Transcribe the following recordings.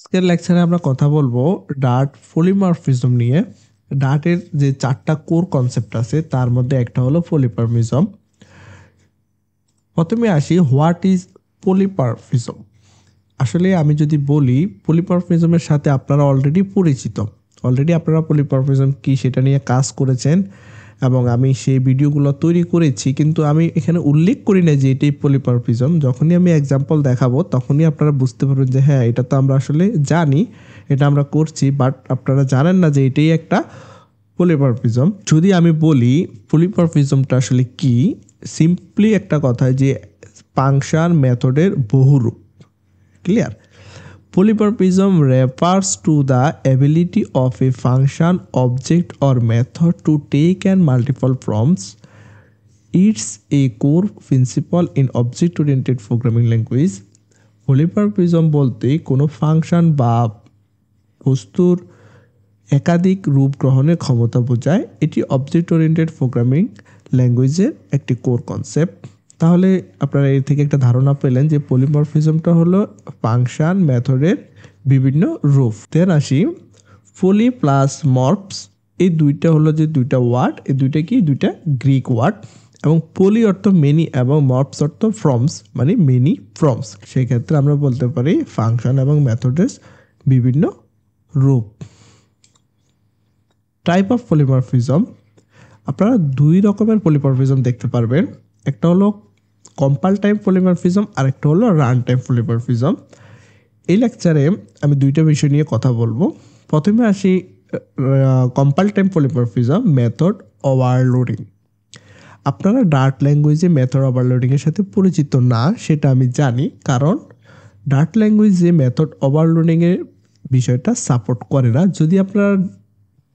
আজকের লেকচারে আমরা কথা বলবো ডার্ট পলিমরফিজম নিয়ে। ডার্টের যে চারটা কোর কনসেপ্ট আছে তার মধ্যে একটা হলো পলিমরফিজম। প্রথমে আসি, হোয়াট ইজ পলিমরফিজম। আসলে আমি যদি বলি, পলিমরফিজমের সাথে আপনারা অলরেডি পরিচিত। অলরেডি আপনারা পলিমরফিজম কি সেটা নিয়ে কাজ করেছেন এবং আমি সেই ভিডিওগুলো তৈরি করেছি, কিন্তু আমি এখানে উল্লেখ করি না যে এটাই পলিমরফিজম। যখনই আমি এক্সাম্পল দেখাবো তখনই আপনারা বুঝতে পারবেন যে হ্যাঁ, এটা তো আমরা আসলে জানি, এটা আমরা করছি, বাট আপনারা জানেন না যে এটাই একটা পলিমরফিজম। যদি আমি বলি পলিমরফিজমটা আসলে কি, সিম্পলি একটা কথা যে ফাংশন মেথডের Bahurup. Clear? Polymorphism refers to the ability of a function, object, or method to take on multiple forms. It's a core principle in object-oriented programming language. Polymorphism বলতে কোনো ফাংশন বা বস্তুর একাধিক রূপ গ্রহণের ক্ষমতা বোঝায়। এটি অবজেক্ট ওরিয়েন্টেড প্রোগ্রামিং ল্যাঙ্গুয়েজের একটি কোর কনসেপ্ট। তাহলে আপনারা এর থেকে একটা ধারণা পেলেন যে পলিমরফিজমটা হলো ফাংশন মেথডের বিভিন্ন রূপ। দেন আসি, পলি প্লাস মর্ফস, এই দুইটা হলো যে দুইটা ওয়ার্ড, এই দুইটা কি দুইটা গ্রিক ওয়ার্ড, এবং পলি অর্থ মেনি এবং মর্ফস অর্থ ফর্মস, মানে মেনি ফর্মস। সেক্ষেত্রে আমরা বলতে পারি ফাংশন এবং মেথডের বিভিন্ন রূপ। টাইপ অফ পলিমরফিজম, আপনারা দুই রকমের পলিমরফিজম দেখতে পারবেন। একটা হলো কম্পাইল টাইপ পলিমরফিজম আর একটা হলো রান টাইপ পলিমরফিজম। এই লেকচারে আমি দুইটা বিষয় নিয়ে কথা বলবো। প্রথমে আসি compile type polymorphism, method overloading. আপনারা ডার্ট ল্যাঙ্গুয়েজে মেথড ওভারলোডিংয়ের সাথে পরিচিত না, সেটা আমি জানি, কারণ ডার্ট ল্যাঙ্গুয়েজে মেথড ওভারলোডিংয়ের বিষয়টা সাপোর্ট করে না। যদি আপনারা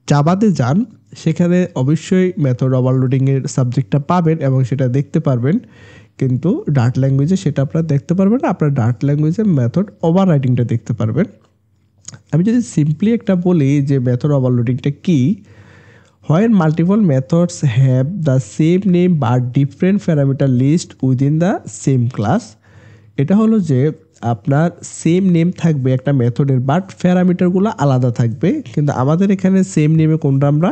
জাভাতে যান সেখানে অবশ্যই মেথড ওভারলোডিংয়ের সাবজেক্টটা পাবেন এবং সেটা দেখতে পারবেন, কিন্তু ডার্ট ল্যাঙ্গুয়েজে সেটা আপনারা দেখতে পারবেন না। আপনার ডার্ট ল্যাঙ্গুয়েজে মেথড ওভাররাইডিংটা দেখতে পারবেন। আমি যদি সিম্পলি একটা বলি যে মেথড ওভারলোডিংটা কি, when multiple methods have the same name but different parameter list within the same class. এটা হলো যে আপনার সেম নেম থাকবে একটা মেথডের, বাট প্যারামিটারগুলো আলাদা থাকবে। কিন্তু আমাদের এখানে সেম নেমে কোনটা আমরা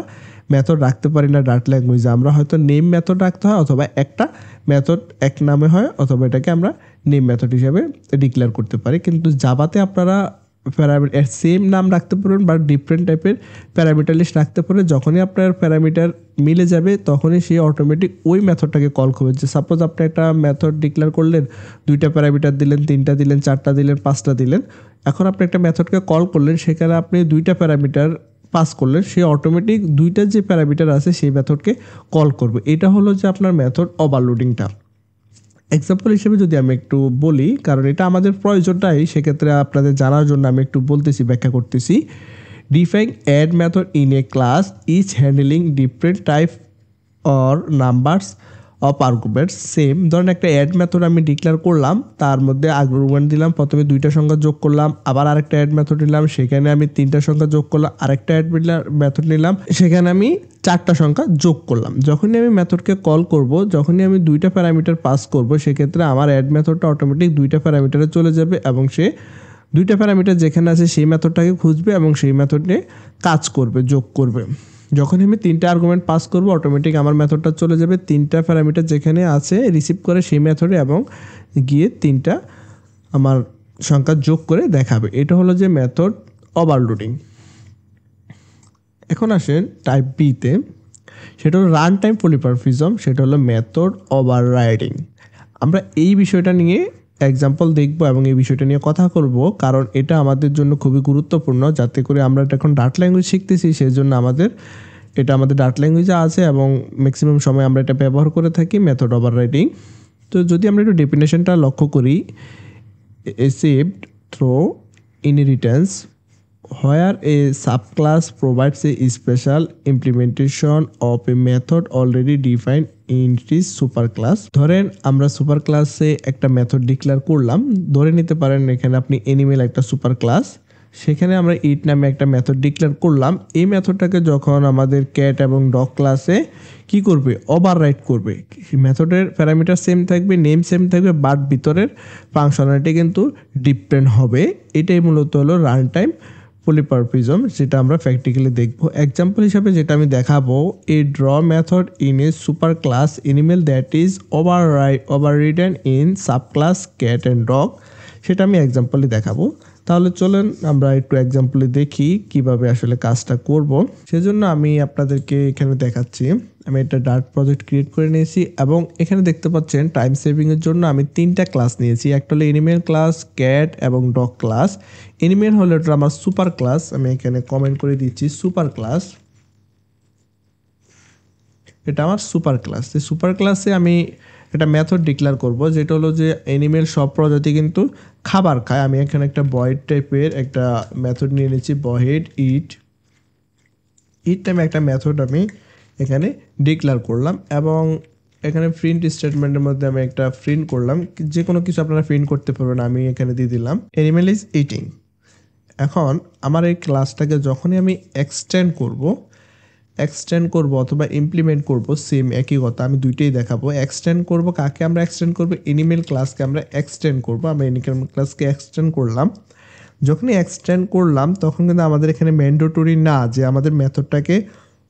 মেথড রাখতে পারি না ডার্ট ল্যাঙ্গুয়েজে। আমরা হয়তো নেম মেথড রাখতে হয়, অথবা একটা মেথড এক নামে হয়, অথবা এটাকে আমরা নেম মেথড হিসাবে ডিক্লেয়ার করতে পারি। কিন্তু জাভাতে আপনারা প্যারামিটার সেম নাম রাখতে পারবেন বা ডিফারেন্ট টাইপের প্যারামিটার লিস্ট রাখতে পারেন। যখনই আপনার প্যারামিটার মিলে যাবে তখনই সে অটোমেটিক ওই মেথডটাকে কল করবে। যে সাপোজ আপনি একটা মেথড ডিক্লেয়ার করলেন, দুইটা প্যারামিটার দিলেন, তিনটা দিলেন, চারটা দিলেন, পাঁচটা দিলেন। এখন আপনি একটা মেথডকে কল করলেন, সেখানে আপনি দুইটা প্যারামিটার পাস করলেন, সে অটোমেটিক দুইটা যে প্যারামিটার আছে সেই মেথডকে কল করবে। এটা হলো যে আপনার মেথড ওভারলোডিংটা। এক্সাম্পল হিসেবে যদি আমি একটু বলি, কারণ এটা আমাদের প্রয়োজনটাই, সেক্ষেত্রে আপনাদের জানার জন্য আমি একটু বলতেছি, ব্যাখ্যা করতেছি। Define add method in a class each handling different type or numbers of arguments. Same ধরেন একটা অ্যাড মেথড আমি ডিক্লেয়ার করলাম, তার মধ্যে আর্গুমেন্ট দিলাম, প্রথমে দুইটা সংখ্যা যোগ করলাম, আবার আরেকটা অ্যাড মেথড নিলাম, সেখানে আমি তিনটা সংখ্যা যোগ করলাম, আরেকটা অ্যাড মেথড নিলাম, সেখানে আমি চারটা সংখ্যা যোগ করলাম। যখনই আমি মেথডকে কল করব, যখনই আমি দুইটা প্যারামিটার পাস করব, সেক্ষেত্রে আমার অ্যাড মেথডটা অটোমেটিক দুইটা প্যারামিটারে চলে যাবে এবং সে দুইটা প্যারামিটার যেখানে আছে সেই মেথডটাকে খুঁজবে এবং সেই মেথডে কাজ করবে, যোগ করবে। যখন আমি তিনটা আর্গুমেন্ট পাস করব, অটোমেটিক আমার মেথডটা চলে যাবে তিনটা প্যারামিটার যেখানে আছে রিসিভ করে সেই মেথডে এবং গিয়ে তিনটা আমার সংখ্যা যোগ করে দেখাবে। এটা হলো যে মেথড ওভারলোডিং। এখন আসেন টাইপ বিতে, সেটা হলো রান টাইম পলিমরফিজম, সেটা হলো মেথড ওভাররাইডিং। আমরা এই বিষয়টা নিয়ে এক্সাম্পল দেখব এবং এই বিষয়টা নিয়ে কথা করব, কারণ এটা আমাদের জন্য খুবই গুরুত্বপূর্ণ। যাতে করে আমরা এখন ডার্ট ল্যাঙ্গুয়েজ শিখতেছি, সেই জন্য এটা আমাদের ডার্ট ল্যাঙ্গুয়েজে আছে এবং ম্যাক্সিমাম সময় আমরা এটা ব্যবহার করে থাকি, মেথড ওভাররাইডিং। তো যদি আমরা একটু ডেফিনেশনটা লক্ষ্য করি, achieved through inheritance, where a subclass provides a special implementation of a method already defined in its superclass. ধরেন আমরা সুপার ক্লাসে একটা মেথড ডিক্লেয়ার করলাম, ধরে নিতে পারেন এখানে আপনি অ্যানিমেল একটা সুপার ক্লাস, সেখানে আমরা ইট নামে একটা মেথড ডিক্লেয়ার করলাম। এই মেথডটাকে যখন আমাদের ক্যাট এবং ডগ ক্লাসে কি করবে, ওভাররাইড করবে। মেথডের প্যারামিটার সেম থাকবে, নেম সেম থাকবে, বাট ভিতরের ফাংশনালিটি কিন্তু ডিফারেন্ট হবে। এটাই মূলত হলো রান টাইম পলিমরফিজম, যেটা আমরা প্র্যাকটিক্যালি দেখব। এক্সাম্পল হিসাবে যেটা আমি দেখাবো, a draw method in a super class animal that is overridden in sub class cat and dog, সেটা আমি এক্সাম্পলে দেখাবো। তাহলে চলেন আমরা একটু এক্সাম্পলে দেখি কিভাবে আসলে কাজটা করব। সেজন্য আমি আপনাদেরকে এখানে দেখাচ্ছি, আমি একটা ডার্ট প্রজেক্ট ক্রিয়েট করে নিয়েছি এবং এখানে দেখতে পাচ্ছেন টাইম সেভিংয়ের জন্য আমি 3টা ক্লাস নিয়েছি। একটা হলো এনিমেল ক্লাস, ক্যাট এবং ডগ ক্লাস। এনিমেল হলো এটা আমার সুপার ক্লাস, আমি এখানে কমেন্ট করে দিচ্ছি সুপার ক্লাস, এটা আমার সুপার ক্লাস। এই সুপার ক্লাসে আমি একটা মেথড ডিক্লেয়ার করব, যেটা হলো যে অ্যানিমেল সব প্রজাতি কিন্তু খাবার খায়। আমি এখানে একটা ভয়েড টাইপের একটা মেথড নিয়ে নিচ্ছি, ভয়েড ইট নামে একটা মেথড আমি এখানে ডিক্লেয়ার করলাম এবং এখানে প্রিন্ট স্টেটমেন্টের মধ্যে আমি একটা প্রিন্ট করলাম, যে কোনো কিছু আপনারা প্রিন্ট করতে পারবেন। আমি এখানে দিয়ে দিলাম অ্যানিমেল ইজ ইটিং। এখন আমার এই ক্লাসটাকে যখনই আমি এক্সটেন্ড করব অথবা ইমপ্লিমেন্ট করব, সেম একই কথা, আমি দুইটাই দেখাবো। এক্সটেন্ড করব কাকে আমরা এক্সটেন্ড করব, এনিমেল ক্লাসকে আমরা এক্সটেন্ড করব। আমরা এনিমেল ক্লাসকে এক্সটেন্ড করলাম। যখনই এক্সটেন্ড করলাম তখন কিন্তু আমাদের এখানে ম্যান্ডেটরি না যে আমাদের মেথডটাকে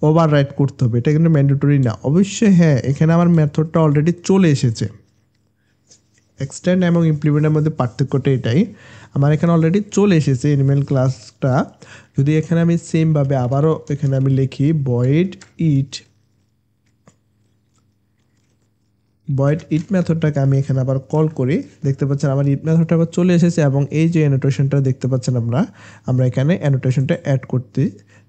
ওভাররাইড করতে হবে, এটা কিন্তু ম্যান্ডেটরি না। অবশ্যই হ্যাঁ, এখানে আমার মেথডটা অলরেডি চলে এসেছে। এক্সটেন্ড এবং ইমপ্লিমেন্টের মধ্যে পার্থক্যটা এটাই, আমার এখানে অলরেডি চলে এসেছে এনিমেল ক্লাসটা। যদি এখানে আমি সেমভাবে আবারও এখানে আমি লিখি ভয়েড ইট মেথডটাকে আমি এখানে আবার কল করি, দেখতে পাচ্ছেন আমার ইট মেথডটা আবার চলে এসেছে এবং এই যে অ্যানোটেশনটা দেখতে পাচ্ছেন আমরা এখানে অ্যানোটেশনটা অ্যাড করতে,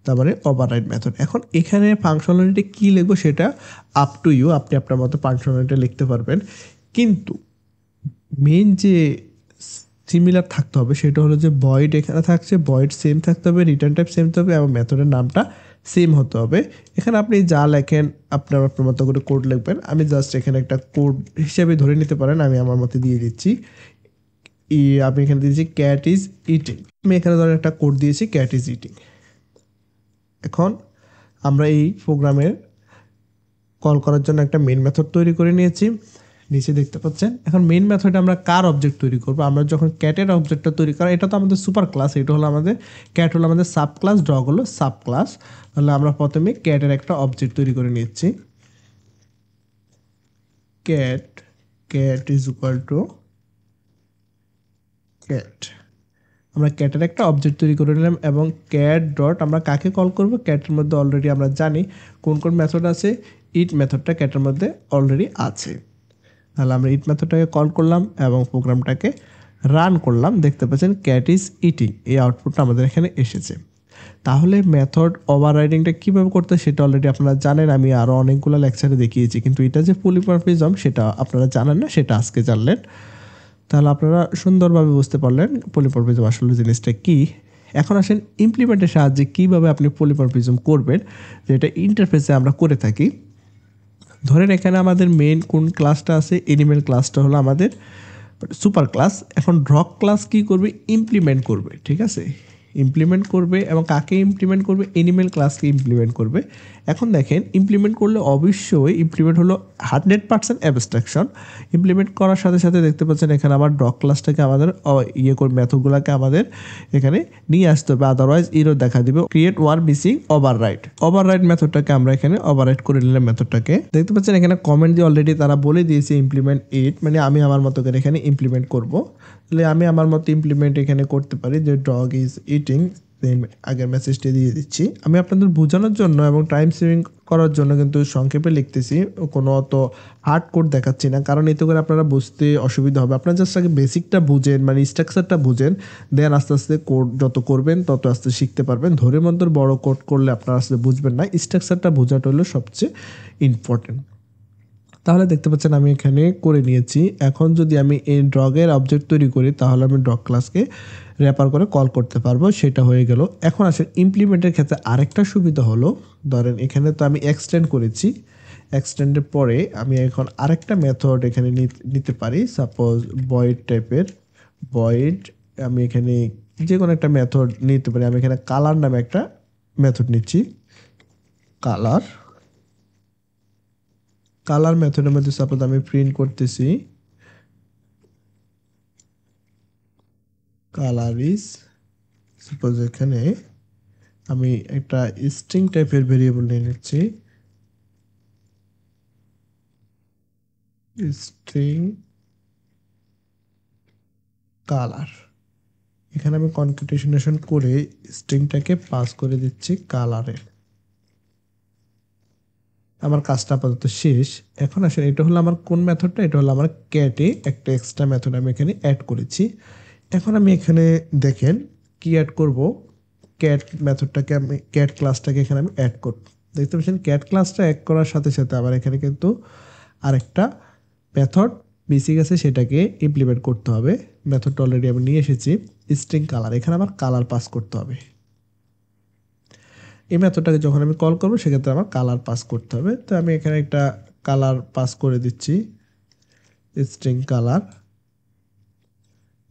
তারপরে ওভাররাইড মেথড। এখন এখানে ফাংশনালিটি কী লিখবো সেটা আপ টু ইউ, আপনি আপনার মতো ফাংশনালিটি লিখতে পারবেন, কিন্তু মেইন যে সিমিলার থাকতে হবে সেটা হলো যে ভয়েড এখানে থাকছে, ভয়েড সেম থাকতে হবে, রিটার্ন টাইপ সেম থাকতে হবে এবং মেথডের নামটা সেম হতে হবে। এখানে আপনি যা লেখেন আপনার মতো করে কোড লিখবেন। আমি জাস্ট এখানে একটা কোড হিসেবে ধরে নিতে পারেন, আমি আমার মতো দিয়ে দিচ্ছি। আমি এখানে দিয়েছি ক্যাট ইজ ইটিং, আমি এখানে ধরেন একটা কোড দিয়েছি ক্যাট ইজ ইটিং। এখন আমরা এই প্রোগ্রামের কল করার জন্য একটা মেইন মেথড তৈরি করে নিয়েছি, নিচে দেখতে পাচ্ছেন। এখন মেইন মেথডে আমরা কার অবজেক্ট তৈরি করব, আমরা যখন ক্যাটের অবজেক্টটা তৈরি করা, এটা তো আমাদের সুপার ক্লাস, এটা হলো আমাদের ক্যাট হলো আমাদের সাব ক্লাস, ডগ হলো সাব ক্লাস। তাহলে আমরা প্রথমে ক্যাটের একটা অবজেক্ট তৈরি করে নিচ্ছি। Cat is equal to cat, আমরা ক্যাটের একটা অবজেক্ট তৈরি করে নিলাম এবং ক্যাট ডট আমরা কাকে কল করব, ক্যাটের মধ্যে অলরেডি আমরা জানি কোন কোন মেথড আছে, ইট মেথডটা ক্যাটের মধ্যে অলরেডি আছে। তাহলে আমরা ইট মেথডটাকে কল করলাম এবং প্রোগ্রামটাকে রান করলাম, দেখতে পাচ্ছেন ক্যাট ইজ ইটিং, এই আউটপুটটা আমাদের এখানে এসেছে। তাহলে মেথড ওভাররাইডিংটা কীভাবে করতে সেটা অলরেডি আপনারা জানেন, আমি আরও অনেকগুলো লেকচারে দেখিয়েছি, কিন্তু এটা যে পলিমরফিজম সেটা আপনারা জানেন না, সেটা আজকে জানলেন। তাহলে আপনারা সুন্দরভাবে বুঝতে পারলেন পলিমরফিজম আসলে জিনিসটা কী। এখন আসেন ইমপ্লিমেন্টের সাহায্যে কীভাবে আপনি পলিমরফিজম করবেন, যেটা ইন্টারফেসে আমরা করে থাকি। ধরেন এখানে আমাদের মেইন কোন ক্লাসটা আছে, এনিমেল ক্লাসটা হলো আমাদের সুপার ক্লাস। এখন ডগ ক্লাস কী করবে, ইমপ্লিমেন্ট করবে, ঠিক আছে, ইমপ্লিমেন্ট করবে এবং কাকে ইমপ্লিমেন্ট করবে, এনিমেল ক্লাসকে ইমপ্লিমেন্ট করবে। এখন দেখেন ইমপ্লিমেন্ট করলে অবশ্যই ইমপ্লিমেন্ট হলো 100% অ্যাবস্ট্রাকশন। ইমপ্লিমেন্ট করার সাথে সাথে দেখতে পাচ্ছেন এখানে আমার ডগ ক্লাসটাকে আমাদের মেথডগুলোকে আমাদের এখানে নিয়ে আসতে হবে, আদারওয়াইজ ইরো দেখা দিবে ক্রিয়েট ওয়ান মিসিং ওভাররাইড মেথডটাকে আমরা এখানে ওভাররাইড করে নিলাম। মেথডটাকে দেখতে পাচ্ছেন এখানে কমেন্ট দিয়ে অলরেডি তারা বলে দিয়েছে ইমপ্লিমেন্ট ইট, মানে আমি আমার মতো করে এখানে ইমপ্লিমেন্ট করব। তাহলে আমি আমার মতো ইমপ্লিমেন্ট এখানে করতে পারি যে ডগ ইজ ইটিং, দেন আগের মেসেজটি দিয়ে দিচ্ছি। আমি আপনাদের বোঝানোর জন্য এবং টাইম সেভিং করার জন্য কিন্তু সংক্ষেপে লিখতেছি, কোনো অত হার্ড কোড দেখাচ্ছি না, কারণ এতে করে আপনারা বুঝতে অসুবিধা হবে। আপনারা জাস্ট আগে বেসিকটা বুঝেন, মানে স্ট্রাকচারটা বুঝেন, দেন আস্তে আস্তে কোড যত করবেন তত আস্তে শিখতে পারবেন। ধরে মন্তর বড় কোড করলে আপনারা আসলে বুঝবেন না, স্ট্রাকচারটা বোঝাটা হলো সবচেয়ে ইম্পর্টেন্ট। তাহলে দেখতে পাচ্ছেন আমি এখানে করে নিয়েছি। এখন যদি আমি এই ডগের অবজেক্ট তৈরি করি তাহলে আমি ডগ ক্লাসকে র্যাপার করে কল করতে পারবো, সেটা হয়ে গেল। এখন আসলে ইমপ্লিমেন্টের ক্ষেত্রে আরেকটা সুবিধা হলো, ধরেন এখানে তো আমি এক্সটেন্ড করেছি, এক্সটেন্ডের পরে আমি এখন আরেকটা মেথড এখানে নিতে পারি, সাপোজ ভয়েড টাইপের ভয়েড, আমি এখানে যে কোনো একটা মেথড নিতে পারি। আমি এখানে কালার নামে একটা মেথড নিচ্ছি। কালার মেথডের মধ্যে সাপোজ আমি প্রিন্ট করতেছি কালার ইজ, সাপোজ এখানে আমি একটা স্ট্রিং টাইপের ভেরিয়েবল নিয়ে নিচ্ছি, স্ট্রিং কালার। এখানে আমি কনক্যাটেনেশন করে স্ট্রিংটাকে পাস করে দিচ্ছি কালারে। আমার কাজটা আপাতত শেষ। এখন আসলে এটা হলো আমার কোন মেথডটা, এটা হলো আমার ক্যাটে একটা এক্সট্রা মেথড আমি এখানে অ্যাড করেছি। এখন আমি এখানে দেখেন কি অ্যাড করব, ক্যাট মেথডটাকে আমি ক্যাট ক্লাসটাকে এখানে আমি অ্যাড করব। দেখতে পাচ্ছেন ক্যাট ক্লাসটা অ্যাড করার সাথে সাথে আবার এখানে কিন্তু আরেকটা মেথড বেসিক আছে, সেটাকে ইমপ্লিমেন্ট করতে হবে। মেথডটা অলরেডি আমি নিয়ে এসেছি, স্ট্রিং কালার। এখানে আমার কালার পাস করতে হবে। এই মেথডটাকে যখন আমি কল করবো সেক্ষেত্রে আমার কালার পাস করতে হবে। তো আমি এখানে একটা কালার পাস করে দিচ্ছি, স্ট্রিং কালার,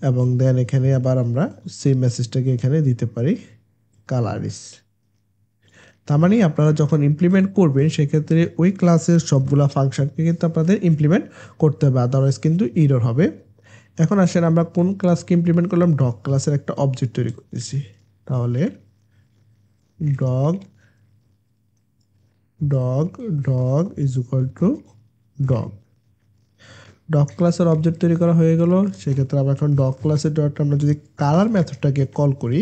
এবং দেন এখানে আবার আমরা সেই মেসেজটাকে এখানে দিতে পারি কালার ইস। তার মানে আপনারা যখন ইমপ্লিমেন্ট করবেন সেক্ষেত্রে ওই ক্লাসের সবগুলা ফাংশনকে কিন্তু আপনাদের ইমপ্লিমেন্ট করতে হবে, আদারওয়াইজ কিন্তু এরর হবে। এখন আসেন আমরা কোন ক্লাসকে ইমপ্লিমেন্ট করলাম, ডগ ক্লাসের একটা অবজেক্ট তৈরি করতেছি। তাহলে dog is equal to dog ক্লাসের অবজেক্ট তৈরি করা হয়ে গেল। সেক্ষেত্রে আমরা এখন ডগ ক্লাসের ডট আমরা যদি কালার মেথডটাকে কল করি,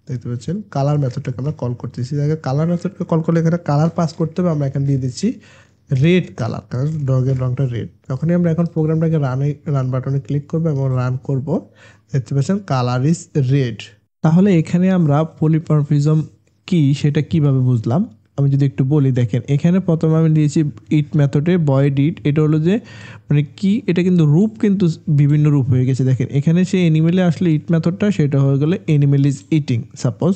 দেখতে পাচ্ছেন কালার মেথডটাকে আমরা কল করতেছি। কালার মেথডকে কল করলে এখানে কালার পাস করতে হবে। আমরা এখানে দিয়ে দিচ্ছি রেড কালার, কারণ ডগের রংটা রেড। যখনই আমরা এখন প্রোগ্রামটাকে রান বাটনে ক্লিক করবো এবং রান করব, দেখতে পাচ্ছেন কালার ইজ রেড। তাহলে এখানে আমরা পলিমরফিজম কি সেটা কিভাবে বুঝলাম, আমি যদি একটু বলি, দেখেন এখানে প্রথমে আমি দিয়েছি ইট মেথডে বয়েড ইট। এটা হলো যে মানে কি, এটা কিন্তু রূপ কিন্তু বিভিন্ন রূপ হয়ে গেছে। দেখেন এখানে সে অ্যানিমেলে আসলে ইট মেথডটা, সেটা হয়ে গেলে অ্যানিমেল ইজ ইটিং সাপোজ।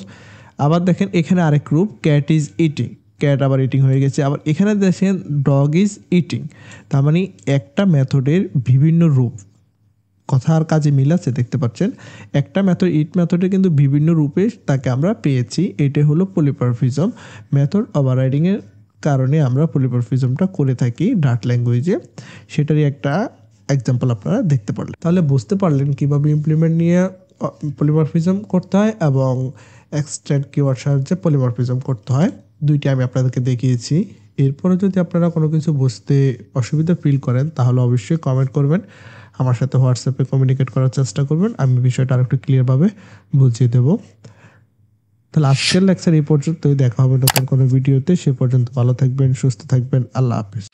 আবার দেখেন এখানে আরেক রূপ ক্যাট ইজ ইটিং, ক্যাট আবার ইটিং হয়ে গেছে। আবার এখানে দেখেন ডগ ইজ ইটিং। তার মানে একটা মেথডের বিভিন্ন রূপ, কথা আর কাজে মিল আছে, দেখতে পাচ্ছেন একটা মেথড ইট মেথডে কিন্তু বিভিন্ন রূপে তাকে আমরা পেয়েছি। এটা হলো পলিমরফিজম। মেথড ওভাররাইডিংয়ের কারণে আমরা পলিমরফিজমটা করে থাকি ডার্ট ল্যাঙ্গুয়েজে, সেটারই একটা এক্সাম্পল আপনারা দেখতে পারলেন। তাহলে বুঝতে পারলেন কীভাবে ইমপ্লিমেন্ট নিয়ে পলিমরফিজম করতে হয় এবং এক্সট্যান্ড কিওয়ার্ড সাহায্যে পলিমরফিজম করতে হয়, দুইটি আমি আপনাদেরকে দেখিয়েছি। এরপরে যদি আপনারা কোনো কিছু বুঝতে অসুবিধা ফিল করেন তাহলে অবশ্যই কমেন্ট করবেন, আমার সাথে হোয়াটসঅ্যাপে কমিউনিকেট করার চেষ্টা করবেন, আমি বিষয়টা আরেকটু ক্লিয়ারভাবে বুঝিয়ে দেব। তাহলে আজকের লেকচার এই পর্যন্তই, দেখা হবে নতুন কোনো ভিডিওতে। সে পর্যন্ত ভালো থাকবেন, সুস্থ থাকবেন, আল্লাহ হাফিজ।